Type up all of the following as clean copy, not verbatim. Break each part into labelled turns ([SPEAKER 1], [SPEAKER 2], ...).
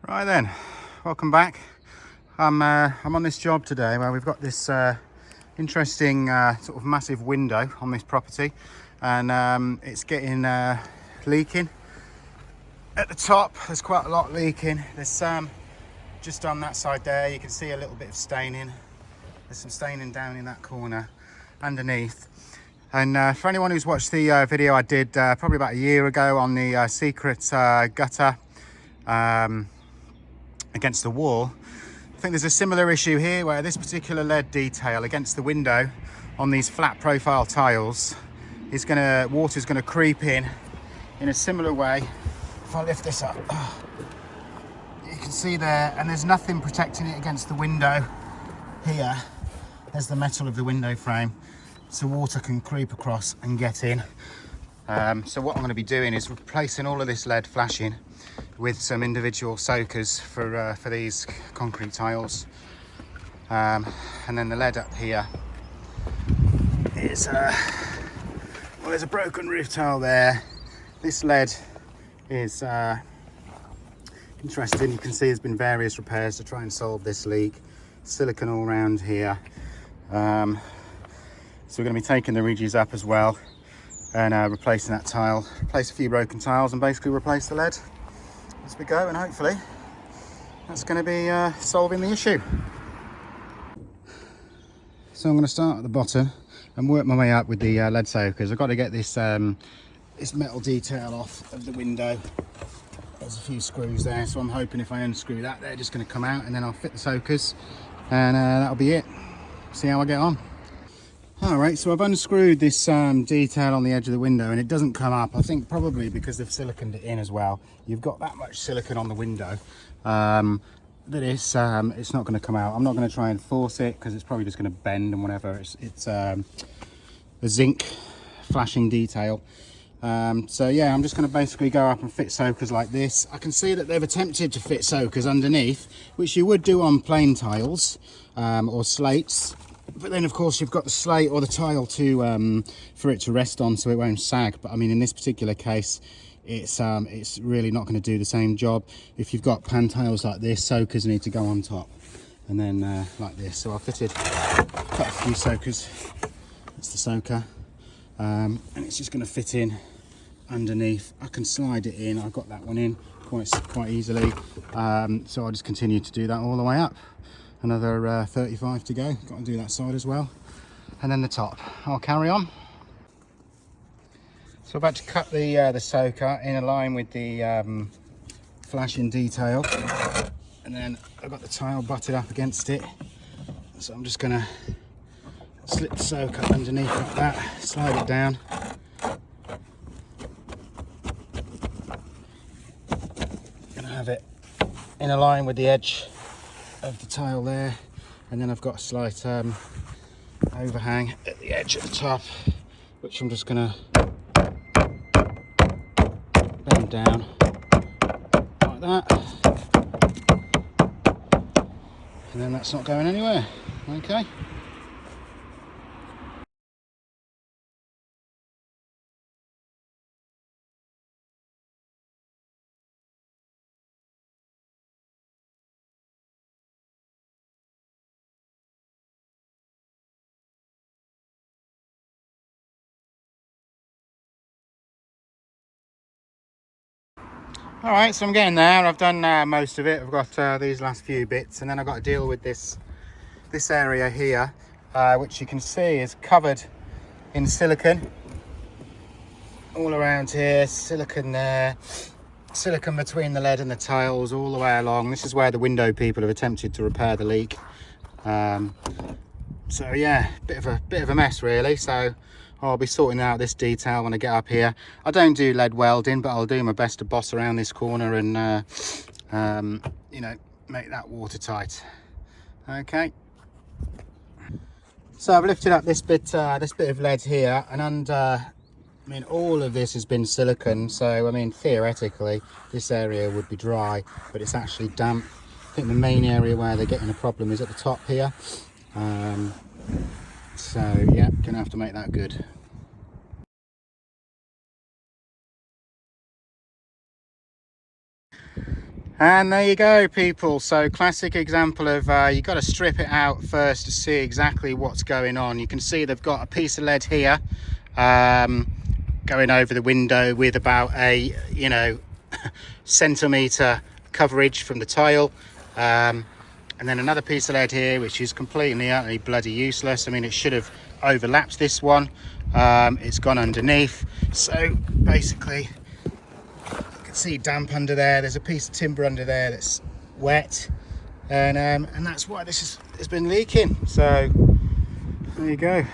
[SPEAKER 1] Right then, welcome back. I'm on this job today where we've got this interesting sort of massive window on this property, and it's getting leaking at the top. There's quite a lot leaking. There's just on that side there, you can see a little bit of staining. There's some staining down in that corner underneath. And for anyone who's watched the video I did probably about a year ago on the secret gutter against the wall, I think there's a similar issue here where this particular lead detail against the window on these flat profile tiles is water's gonna creep in a similar way. If I lift this up, you can see there, and there's nothing protecting it against the window here. There's the metal of the window frame, so water can creep across and get in. So what I'm going to be doing is replacing all of this lead flashing with some individual soakers for these concrete tiles, and then the lead up here is well, there's a broken roof tile there. This lead is interesting. You can see there's been various repairs to try and solve this leak. Silicone all around here, so we're going to be taking the ridges up as well and replacing that tile, replace a few broken tiles, and basically replace the lead as we go, and hopefully that's going to be solving the issue. So I'm going to start at the bottom and work my way up with the lead soakers. I've got to get this this metal detail off of the window. There's a few screws there, so I'm hoping if I unscrew that, they're just going to come out, and then I'll fit the soakers, and that'll be it. See how I get on. Alright, so I've unscrewed this detail on the edge of the window, and it doesn't come up. I think probably because they've siliconed it in as well. You've got that much silicone on the window that it's not going to come out. I'm not going to try and force it because it's probably just going to bend and whatever. It's a zinc flashing detail. So yeah, I'm just going to basically go up and fit soakers like this. I can see that they've attempted to fit soakers underneath, which you would do on plain tiles or slates. But then of course you've got the slate or the tile to for it to rest on, so it won't sag. But I mean, in this particular case, it's really not going to do the same job. If you've got pan tiles like this, soakers need to go on top, and then like this. So I fitted quite a few soakers. That's the soaker, and it's just going to fit in underneath. I can slide it in. I've got that one in quite easily. So I'll just continue to do that all the way up. Another 35 to go. Got to do that side as well, and then the top. I'll carry on. So I'm about to cut the soaker in a line with the flashing detail, and then I've got the tile butted up against it. So I'm just going to slip the soaker underneath like that, slide it down. Gonna have it in a line with the edge of the tile there, and then I've got a slight overhang at the edge at the top, which I'm just gonna bend down like that, and then that's not going anywhere. Okay. All right, so I'm getting there. I've done most of it. I've got these last few bits, and then I've got to deal with this area here, which you can see is covered in silicone all around here. Silicone there, silicone between the lead and the tiles all the way along. This is where the window people have attempted to repair the leak. So yeah, bit of a mess really. So I'll be sorting out this detail when I get up here. I don't do lead welding, but I'll do my best to boss around this corner and you know, make that watertight. Okay. So I've lifted up this bit of lead here, and I mean, all of this has been silicone. So I mean, theoretically, this area would be dry, but it's actually damp. I think the main area where they're getting a problem is at the top here. So yeah, gonna have to make that good. And there you go, people. So classic example of you got to strip it out first to see exactly what's going on. You can see they've got a piece of lead here going over the window with about a centimetre coverage from the tile, and then another piece of lead here which is completely utterly bloody useless. I mean, it should have overlapped this one. It's gone underneath, so basically see damp under there. There's a piece of timber under there that's wet, and that's why this has been leaking. So there you go.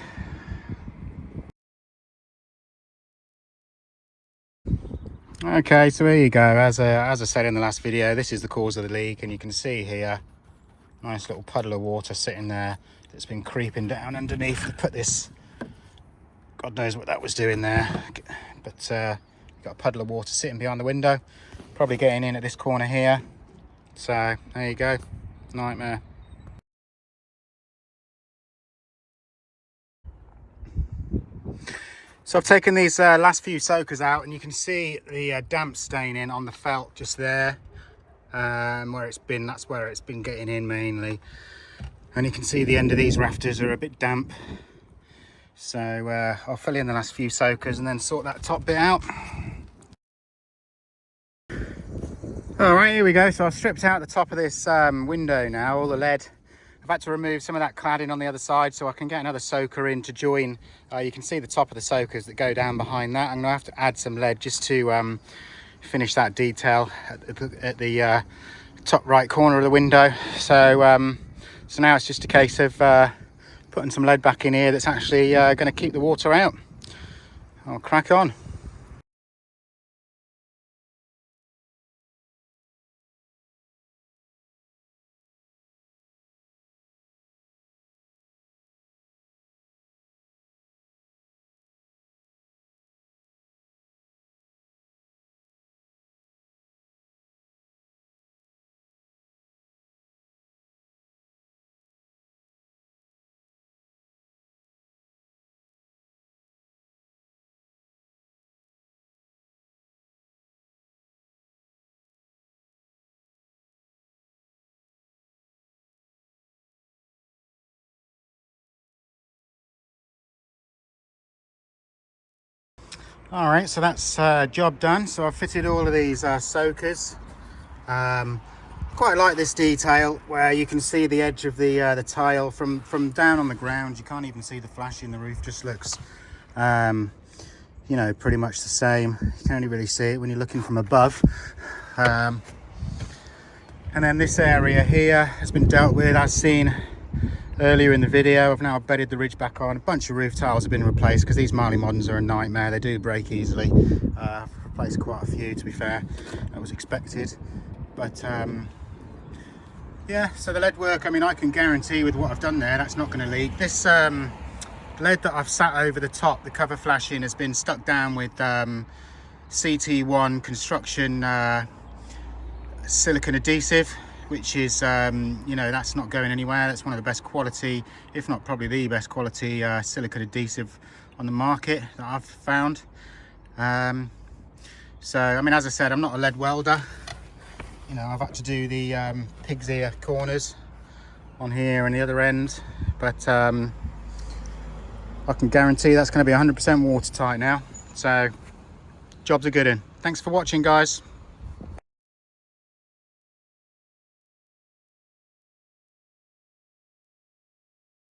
[SPEAKER 1] Okay, so there you go. As I said in the last video, this is the cause of the leak, and you can see here nice little puddle of water sitting there that's been creeping down underneath to put this, God knows what that was doing there, but got a puddle of water sitting behind the window, probably getting in at this corner here. So there you go, nightmare. So I've taken these last few soakers out, and you can see the damp staining on the felt just there, where it's been. That's where it's been getting in mainly, and you can see the end of these rafters are a bit damp. So I'll fill in the last few soakers and then sort that top bit out. All right, here we go. So I've stripped out the top of this window now, all the lead. I've had to remove some of that cladding on the other side so I can get another soaker in to join. You can see the top of the soakers that go down behind that. I'm gonna have to add some lead just to finish that detail at the top right corner of the window. So so now it's just a case of putting some lead back in here that's actually going to keep the water out. I'll crack on. All right, so that's job done. So I've fitted all of these soakers. Quite like this detail where you can see the edge of the tile from down on the ground. You can't even see the flashing. The roof just looks pretty much the same. You can only really see it when you're looking from above. And then this area here has been dealt with as seen earlier in the video. I've now bedded the ridge back on. A bunch of roof tiles have been replaced because these Marley Moderns are a nightmare. They do break easily. I've replaced quite a few, to be fair. That was expected. But yeah, so the lead work, I mean, I can guarantee with what I've done there, that's not going to leak. This lead that I've sat over the top, the cover flashing, has been stuck down with CT1 construction silicone adhesive, which is that's not going anywhere. That's one of the best quality, if not probably the best quality silicone adhesive on the market that I've found. So I mean, as I said, I'm not a lead welder. I've had to do the pig's ear corners on here and the other end, but I can guarantee that's going to be 100% watertight now. So job's a good one. Thanks for watching, guys.